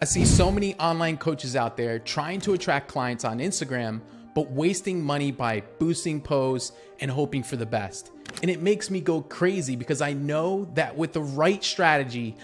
I see so many online coaches out there trying to attract clients on Instagram, but wasting money by boosting posts and hoping for the best. And it makes me go crazy because I know that with the right strategy,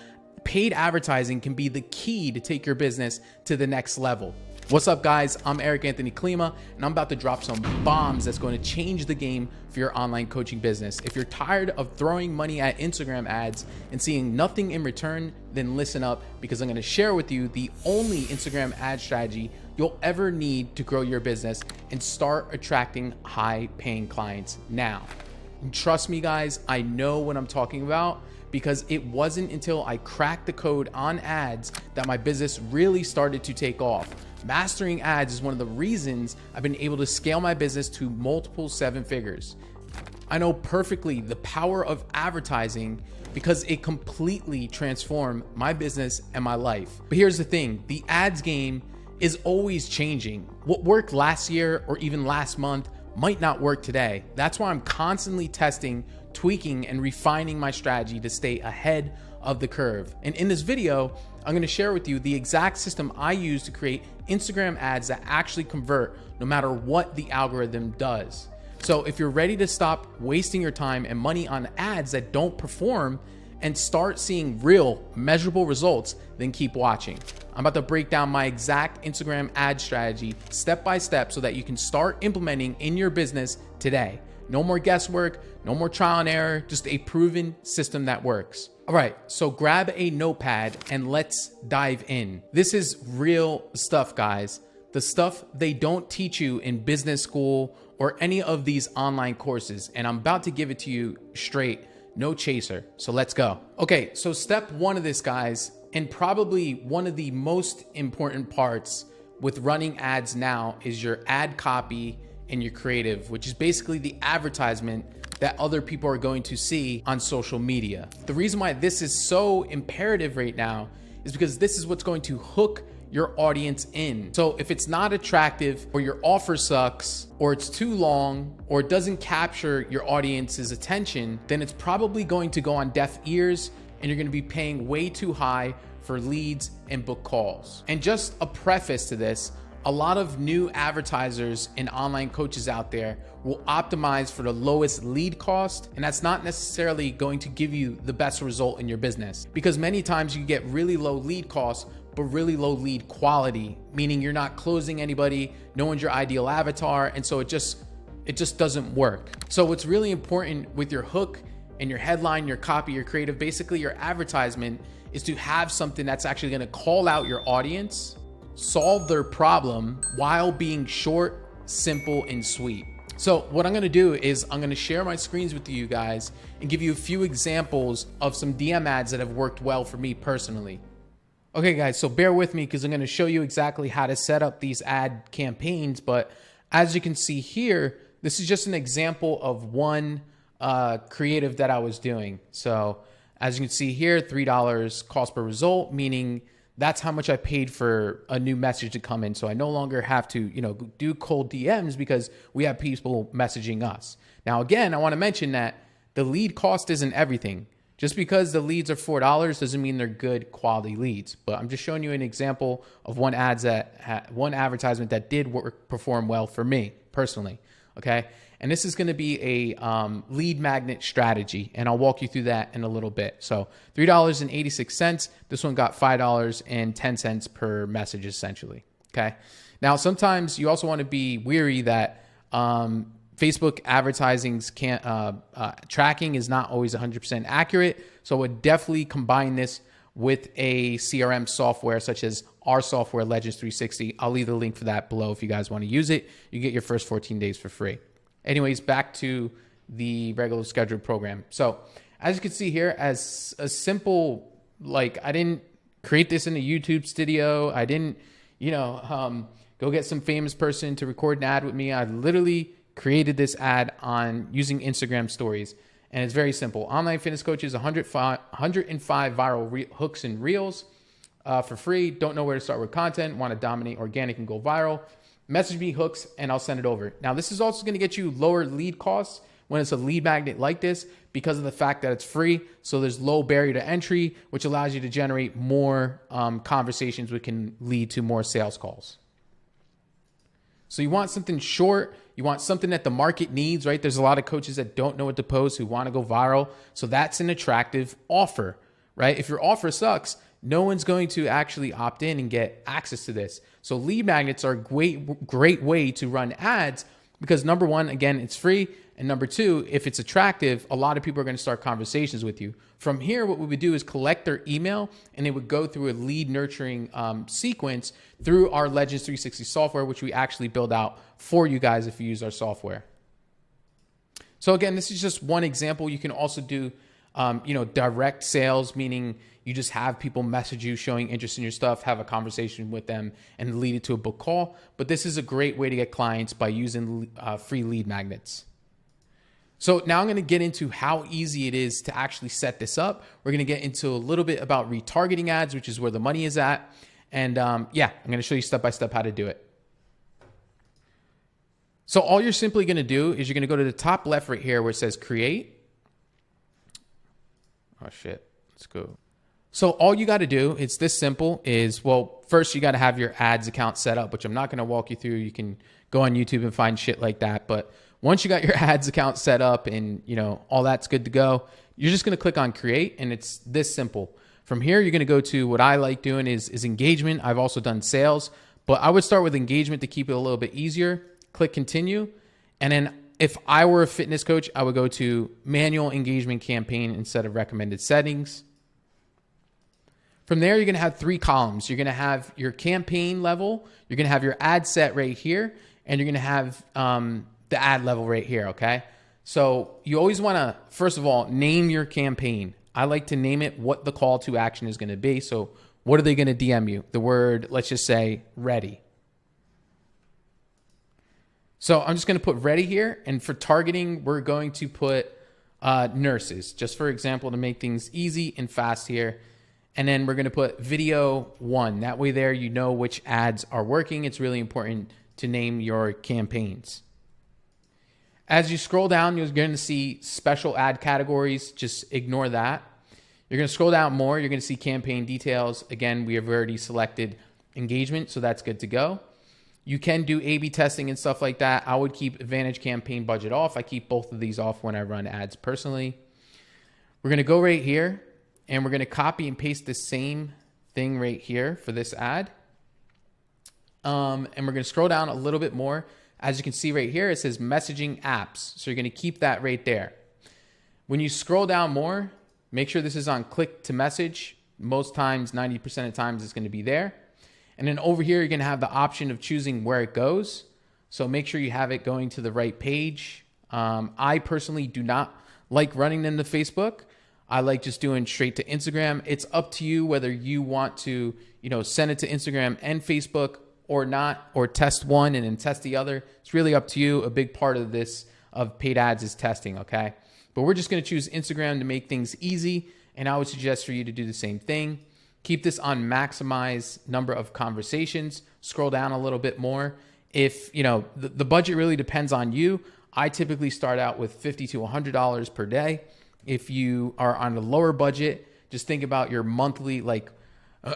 paid advertising can be the key to take your business to the next level. What's up, guys? I'm Eric Anthony Klima, and I'm about to drop some bombs that's going to change the game for your online coaching business. If you're tired of throwing money at Instagram ads and seeing nothing in return, then listen up, because I'm going to share with you the only Instagram ad strategy you'll ever need to grow your business and start attracting high-paying clients now. And trust me, guys, I know what I'm talking about, because it wasn't until I cracked the code on ads that my business really started to take off. Mastering ads is one of the reasons I've been able to scale my business to multiple seven figures. I know perfectly the power of advertising because it completely transformed my business and my life. But here's the thing, the ads game is always changing. What worked last year or even last month might not work today. That's why I'm constantly testing, tweaking, and refining my strategy to stay ahead of the curve. And in this video, I'm going to share with you the exact system I use to create Instagram ads that actually convert no matter what the algorithm does. So if you're ready to stop wasting your time and money on ads that don't perform and start seeing real measurable results, then keep watching. I'm about to break down my exact Instagram ad strategy step by step so that you can start implementing in your business today. No more guesswork, no more trial and error, just a proven system that works. All right, so grab a notepad and let's dive in. This is real stuff, guys. The stuff they don't teach you in business school or any of these online courses. And I'm about to give it to you straight, no chaser. So let's go. Okay, so step one of this, guys, and probably one of the most important parts with running ads now is your ad copy and your creative, which is basically the advertisement that other people are going to see on social media. The reason why this is so imperative right now is because this is what's going to hook your audience in. So if it's not attractive, or your offer sucks, or it's too long, or it doesn't capture your audience's attention, then it's probably going to go on deaf ears and you're going to be paying way too high for leads and book calls. And just a preface to this, a lot of new advertisers and online coaches out there will optimize for the lowest lead cost, and that's not necessarily going to give you the best result in your business, because many times you get really low lead costs but really low lead quality, meaning you're not closing anybody, no one's your ideal avatar, and so it just doesn't work. So what's really important with your hook and your headline, your copy, your creative, basically your advertisement, is to have something that's actually going to call out your audience, solve their problem while being short, simple, and sweet. So what I'm going to do is I'm going to share my screens with you guys and give you a few examples of some DM ads that have worked well for me personally. Okay, guys, so bear with me because I'm going to show you exactly how to set up these ad campaigns. But as you can see here, this is just an example of one creative that I was doing. So as you can see here, $3 cost per result, meaning that's how much I paid for a new message to come in. So I no longer have to, do cold DMs because we have people messaging us. Now, again, I want to mention that the lead cost isn't everything. Just because the leads are $4 doesn't mean they're good quality leads. But I'm just showing you an example of one advertisement that did perform well for me personally. Okay. And this is going to be a lead magnet strategy, and I'll walk you through that in a little bit. So $3.86. This one got $5.10 per message, essentially. Okay. Now, sometimes you also want to be weary that Facebook advertising's tracking is not always 100% accurate. So I would definitely combine this with a CRM software such as our software, Legends 360. I'll leave the link for that below if you guys want to use it. You get your first 14 days for free. Anyways, back to the regular scheduled program. So as you can see here, as a simple, I didn't create this in a YouTube studio. I didn't, go get some famous person to record an ad with me. I literally created this ad on using Instagram stories. And it's very simple. Online fitness coaches, 105 viral hooks and reels for free. Don't know where to start with content. Want to dominate organic and go viral. Message me hooks and I'll send it over. Now, this is also going to get you lower lead costs, when it's a lead magnet like this because of the fact that it's free. So there's low barrier to entry, which allows you to generate more conversations, which can lead to more sales calls. So you want something short. You want something that the market needs, right? There's a lot of coaches that don't know what to post, who want to go viral. So that's an attractive offer, right? If your offer sucks, no one's going to actually opt in and get access to this. So lead magnets are a great way to run ads because number one, again, it's free. And number two, if it's attractive, a lot of people are going to start conversations with you. From here, what we would do is collect their email and it would go through a lead nurturing sequence through our Legends 360 software, which we actually build out for you guys if you use our software. So again, this is just one example. You can also do, direct sales, meaning you just have people message you showing interest in your stuff, have a conversation with them and lead it to a book call. But this is a great way to get clients by using free lead magnets. So now I'm going to get into how easy it is to actually set this up. We're going to get into a little bit about retargeting ads, which is where the money is at. And I'm going to show you step-by-step how to do it. So all you're simply going to do is you're going to go to the top left right here where it says create. Oh shit, let's go. So all you got to do, it's this simple, is, well, first you got to have your ads account set up, which I'm not going to walk you through. You can go on YouTube and find shit like that. But once you got your ads account set up and all that's good to go, you're just going to click on create, and it's this simple. From here, you're going to go to what I like doing is engagement. I've also done sales, but I would start with engagement to keep it a little bit easier. Click continue. And then if I were a fitness coach, I would go to manual engagement campaign instead of recommended settings. From there, you're going to have 3 columns. You're going to have your campaign level. You're going to have your ad set right here, and you're going to have the ad level right here, okay? So you always want to, first of all, name your campaign. I like to name it what the call to action is going to be. So what are they going to DM you? The word, let's just say, ready. So I'm just going to put ready here. And for targeting, we're going to put nurses, just for example, to make things easy and fast here. And then we're going to put video 1. That way there, you know which ads are working. It's really important to name your campaigns. As you scroll down, you're going to see special ad categories. Just ignore that. You're going to scroll down more. You're going to see campaign details. Again, we have already selected engagement, so that's good to go. You can do A/B testing and stuff like that. I would keep Advantage campaign budget off. I keep both of these off when I run ads personally. We're going to go right here, and we're going to copy and paste the same thing right here for this ad. And we're going to scroll down a little bit more. As you can see right here, it says messaging apps. So you're going to keep that right there. When you scroll down more, make sure this is on click to message. Most times, 90% of times, it's going to be there. And then over here, you're going to have the option of choosing where it goes. So make sure you have it going to the right page. I personally do not like running them to Facebook. I like just doing straight to Instagram. It's up to you whether you want to, send it to Instagram and Facebook or not, or test one and then test the other. It's really up to you. A big part of this, of paid ads, is testing, okay? But we're just going to choose Instagram to make things easy, and I would suggest for you to do the same thing. Keep this on maximize number of conversations. Scroll down a little bit more. If, the budget really depends on you. I typically start out with $50 to $100 per day. If you are on a lower budget, just think about your monthly,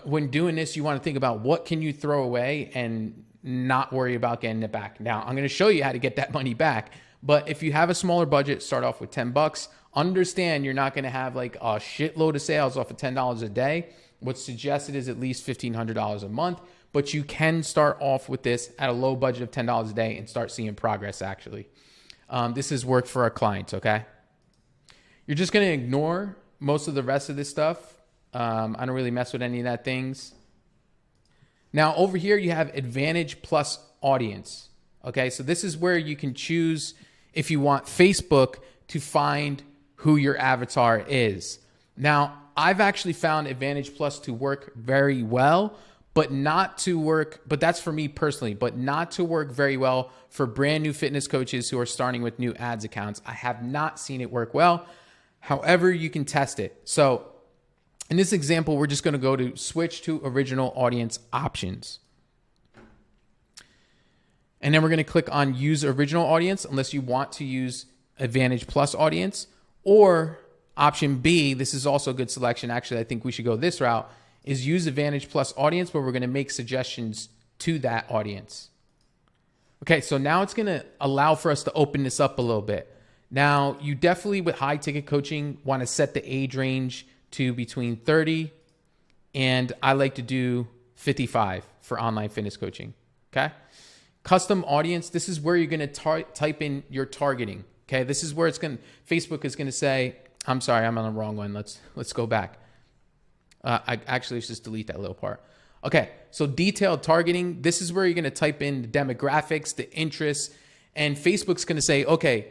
when doing this, you want to think about what can you throw away and not worry about getting it back. Now, I'm going to show you how to get that money back. But if you have a smaller budget, start off with $10. Understand you're not going to have a shitload of sales off of $10 a day. What's suggested is at least $1,500 a month. But you can start off with this at a low budget of $10 a day and start seeing progress, actually. This has worked for our clients, okay? You're just going to ignore most of the rest of this stuff. I don't really mess with any of that things. Now over here, you have Advantage plus audience. Okay. So this is where you can choose if you want Facebook to find who your avatar is. Now I've actually found Advantage plus to work very well, but that's for me personally, but not to work very well for brand new fitness coaches who are starting with new ads accounts. I have not seen it work well. However, you can test it. So in this example, we're just going to go to switch to original audience options. And then we're going to click on use original audience unless you want to use Advantage Plus audience, or option B, this is also a good selection. Actually, I think we should go this route, is use Advantage Plus audience, but we're going to make suggestions to that audience. Okay, so now it's going to allow for us to open this up a little bit. Now, you definitely, with high ticket coaching, want to set the age range to between 30 and I like to do 55 for online fitness coaching. Okay. Custom audience. This is where you're going to type in your targeting. Okay. This is where it's going to, Facebook is going to say, I'm sorry, I'm on the wrong one. Let's go back. Let's just delete that little part. Okay. So detailed targeting. This is where you're going to type in the demographics, the interests, and Facebook's going to say, okay,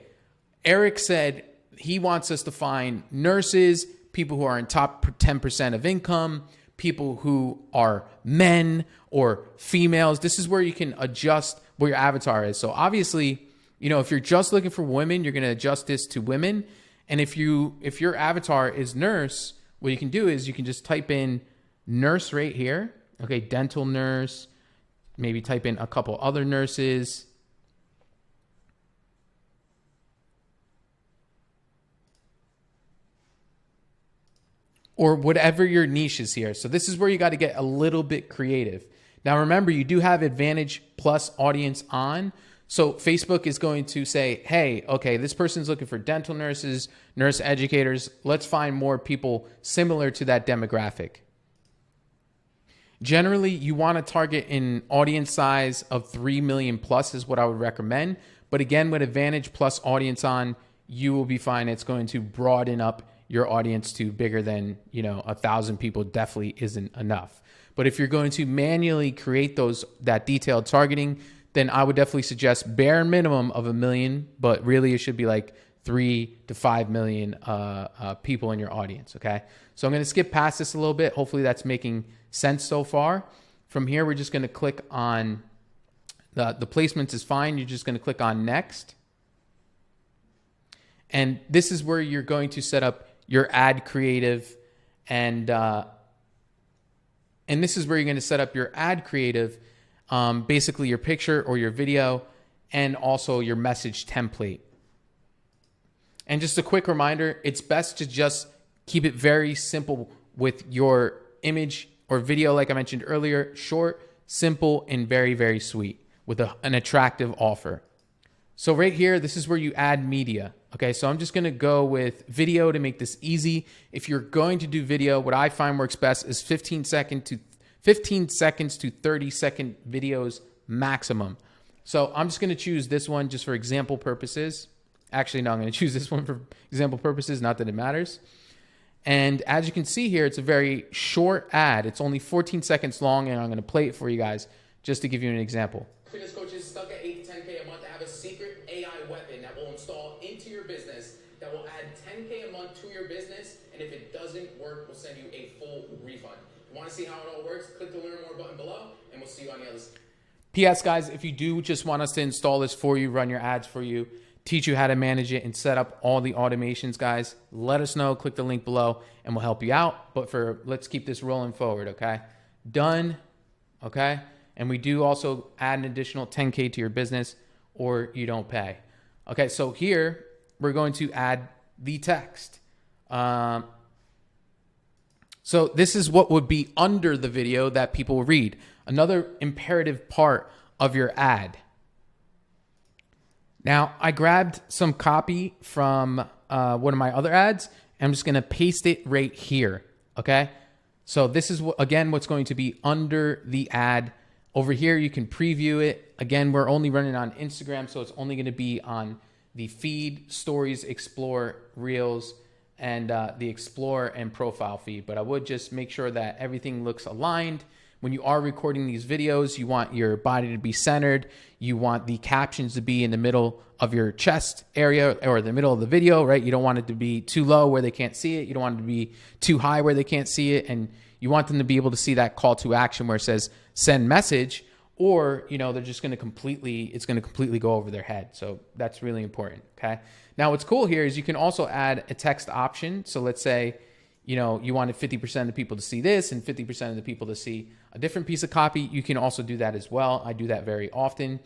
Eric said he wants us to find nurses, people who are in top 10% of income, people who are men or females. This is where you can adjust where your avatar is. So obviously, if you're just looking for women, you're going to adjust this to women. And if your avatar is nurse, what you can do is you can just type in nurse right here. Okay, dental nurse, maybe type in a couple other nurses. Or whatever your niche is here. So this is where you got to get a little bit creative. Now remember, you do have Advantage Plus audience on. So Facebook is going to say, hey, okay, this person's looking for dental nurses, nurse educators. Let's find more people similar to that demographic. Generally, you want to target an audience size of 3 million plus is what I would recommend. But again, with Advantage Plus audience on, you will be fine. It's going to broaden up your audience to bigger than, 1,000 people definitely isn't enough. But if you're going to manually create that detailed targeting, then I would definitely suggest bare minimum of 1 million, but really it should be like 3 to 5 million people in your audience. Okay. So I'm going to skip past this a little bit. Hopefully that's making sense so far. From here, we're just going to click on the placements is fine. You're just going to click on next. And this is where you're going to set up your ad creative, and this is where you're going to set up your ad creative, basically your picture or your video, and also your message template. And just a quick reminder, it's best to just keep it very simple with your image or video, like I mentioned earlier, short, simple, and very, very sweet with an attractive offer. So right here, this is where you add media. Okay, so I'm just going to go with video to make this easy. If you're going to do video, what I find works best is 15 seconds to 30-second videos maximum. So I'm just going to choose this one just for example purposes. Actually, no, I'm going to choose this one for example purposes, not that it matters. And as you can see here, it's a very short ad. It's only 14 seconds long, and I'm going to play it for you guys just to give you an example. Fitness coaches stuck at 8 to 10K a month have a secret AI weapon that will install into your business that will add 10K a month to your business, and if it doesn't work, we'll send you a full refund. You want to see how it all works? Click the learn more button below, and we'll see you on the other side. P.S. guys, if you do just want us to install this for you, run your ads for you, teach you how to manage it, and set up all the automations, guys, let us know. Click the link below, and we'll help you out. But let's keep this rolling forward, okay? Done, okay? And we do also add an additional 10K to your business, or you don't pay. Okay, so here we're going to add the text. So this is what would be under the video that people read. Another imperative part of your ad. Now, I grabbed some copy from one of my other ads. And I'm just going to paste it right here, okay? So this is, again, what's going to be under the ad. Over here, you can preview it. Again, we're only running on Instagram, so it's only going to be on the feed, stories, explore, reels, and the explore and profile feed. But I would just make sure that everything looks aligned. When you are recording these videos, you want your body to be centered. You want the captions to be in the middle of your chest area or the middle of the video, right? You don't want it to be too low where they can't see it. You don't want it to be too high where they can't see it. And you want them to be able to see that call to action where it says send message, or, they're just going to it's going to completely go over their head. So that's really important. Okay. Now what's cool here is you can also add a text option. So let's say, you wanted 50% of the people to see this and 50% of the people to see a different piece of copy. You can also do that as well. I do that very often.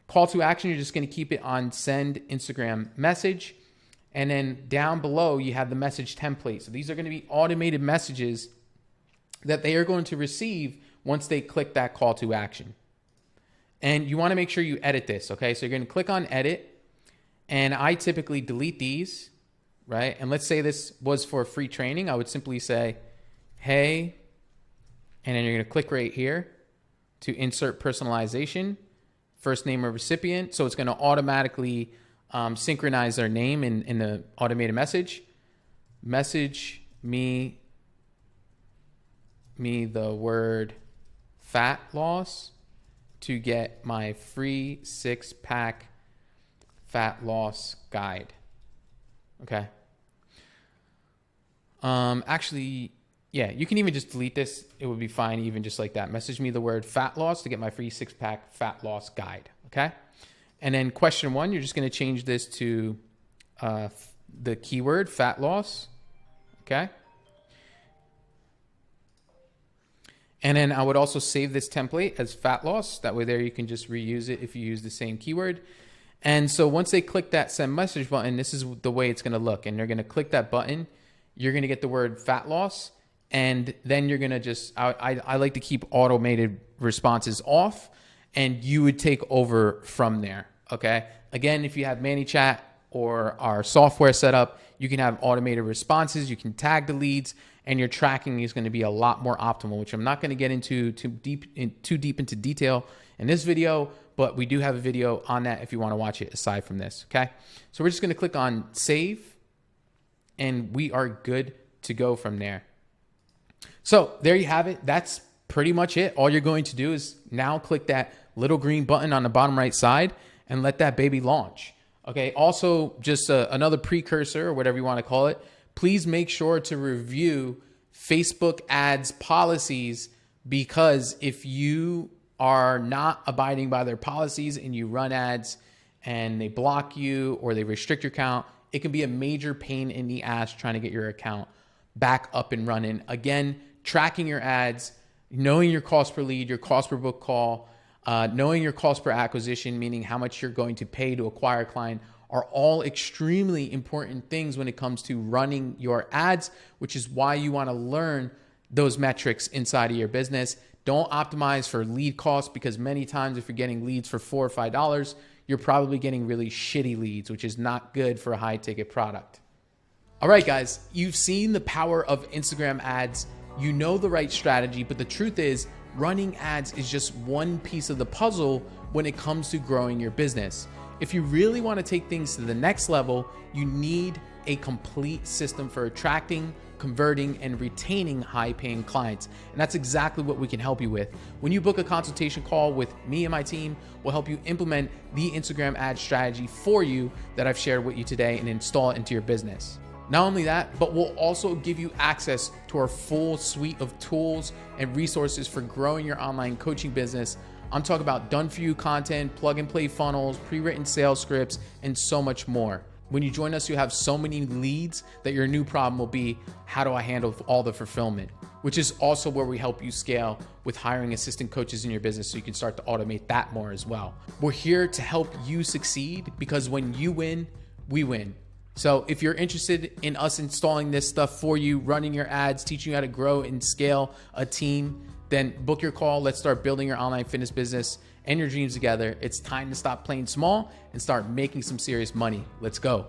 Call to action, you're just going to keep it on send Instagram message. And then down below, you have the message template. So these are going to be automated messages that they are going to receive once they click that call to action. And you want to make sure you edit this, okay? So you're going to click on edit, and I typically delete these, right? And let's say this was for free training. I would simply say, hey, and then you're going to click right here to insert personalization, first name of recipient. So it's going to automatically synchronize their name in the automated message. Message me the word fat loss to get my free 6-pack fat loss guide. Okay. Actually, yeah, you can even just delete this. It would be fine even just like that. Message me the word fat loss to get my free 6-pack fat loss guide. Okay. And then question 1, you're just going to change this to the keyword fat loss. Okay. And then I would also save this template as fat loss. That way there you can just reuse it if you use the same keyword. And so once they click that send message button, this is the way it's going to look. And they're going to click that button. You're going to get the word fat loss. And then you're going to just, I like to keep automated responses off, and you would take over from there. Okay. Again, if you have ManyChat or our software set up, you can have automated responses. You can tag the leads, and your tracking is going to be a lot more optimal, which I'm not going to get into too deep into detail in this video, but we do have a video on that if you want to watch it aside from this. Okay. So we're just going to click on save, and we are good to go from there. So there you have it. That's pretty much it. All you're going to do is now click that little green button on the bottom right side and let that baby launch. Okay. Also, just another precursor or whatever you want to call it. Please make sure to review Facebook ads policies, because if you are not abiding by their policies and you run ads and they block you or they restrict your account, it can be a major pain in the ass trying to get your account back up and running. Again, tracking your ads, knowing your cost per lead, your cost per book call, knowing your cost per acquisition, meaning how much you're going to pay to acquire a client, are all extremely important things when it comes to running your ads, which is why you want to learn those metrics inside of your business. Don't optimize for lead costs, because many times if you're getting leads for $4 or $5, you're probably getting really shitty leads, which is not good for a high ticket product. All right, guys, you've seen the power of Instagram ads. You know the right strategy, but the truth is running ads is just one piece of the puzzle when it comes to growing your business. If you really want to take things to the next level, you need a complete system for attracting, converting, and retaining high-paying clients. And that's exactly what we can help you with. When you book a consultation call with me and my team, we'll help you implement the Instagram ad strategy for you that I've shared with you today and install it into your business. Not only that, but we'll also give you access to our full suite of tools and resources for growing your online coaching business. I'm talking about done-for-you content, plug-and-play funnels, pre-written sales scripts, and so much more. When you join us, you have so many leads that your new problem will be, how do I handle all the fulfillment? Which is also where we help you scale with hiring assistant coaches in your business so you can start to automate that more as well. We're here to help you succeed, because when you win, we win. So if you're interested in us installing this stuff for you, running your ads, teaching you how to grow and scale a team, then book your call. Let's start building your online fitness business and your dreams together. It's time to stop playing small and start making some serious money. Let's go.